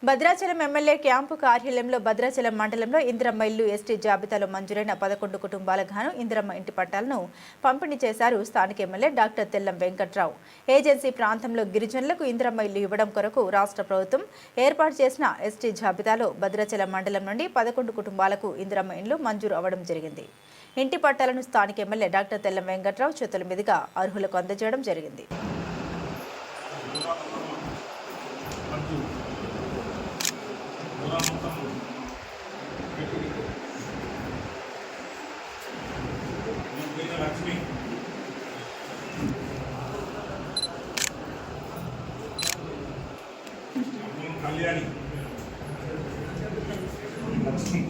Bhadrachalam MLA camp కార్యాలయంలో భద్రాచలం మండలంలో ఇందిరమ్మ ఇల్లు ఎస్టీ జాబితాలో మంజూరైన 11 కుటుంబాలకు గాను ఇందిరమ్మ ఇంటి పట్టాలను పంపిణీ చేశారు స్థానిక MLA doctor Tellam Venkatrao. Agency ప్రాంతంలో గిరిజనులకు ఇందిరమ్మ ఇల్లు ఇవ్వడం కొరకు రాష్ట్ర ప్రభుత్వం ఏర్పాటు చేసిన ఎస్టీ జాబితాలో భద్రాచలం మండలం నుండి 11 కుటుంబాలకు ఇందిరమ్మ ఇల్లు మంజూరు అవ్వడం జరిగింది. ఇంటి పట్టాలను స్థానిక ఎమ్మెల్యే డాక్టర్ తెల్లం వెంకట్రావు చేతుల మీదుగా అర్హులకు అందజేయడం జరిగింది. లక్ష్మి కళ్యాణి లక్ష్మి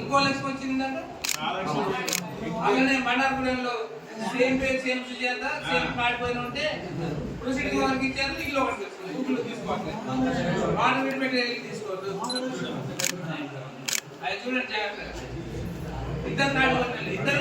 ఇంకో లక్ష్మి వచ్చిందంట. అలానే మండలపురంలో సేమ్ పేరు సేమ్ సుజాత సేమ్ పాడిపోయిన ఉంటే ప్రొసీడింగ్ వరకు ఇచ్చారు. ఇల్లు ఒకటి తీసుకోవట్లేదు, వాటర్ పెట్టి తీసుకోవద్దు. అది చూడండి జాగ్రత్తగా. ఇద్దరు ఇద్దరు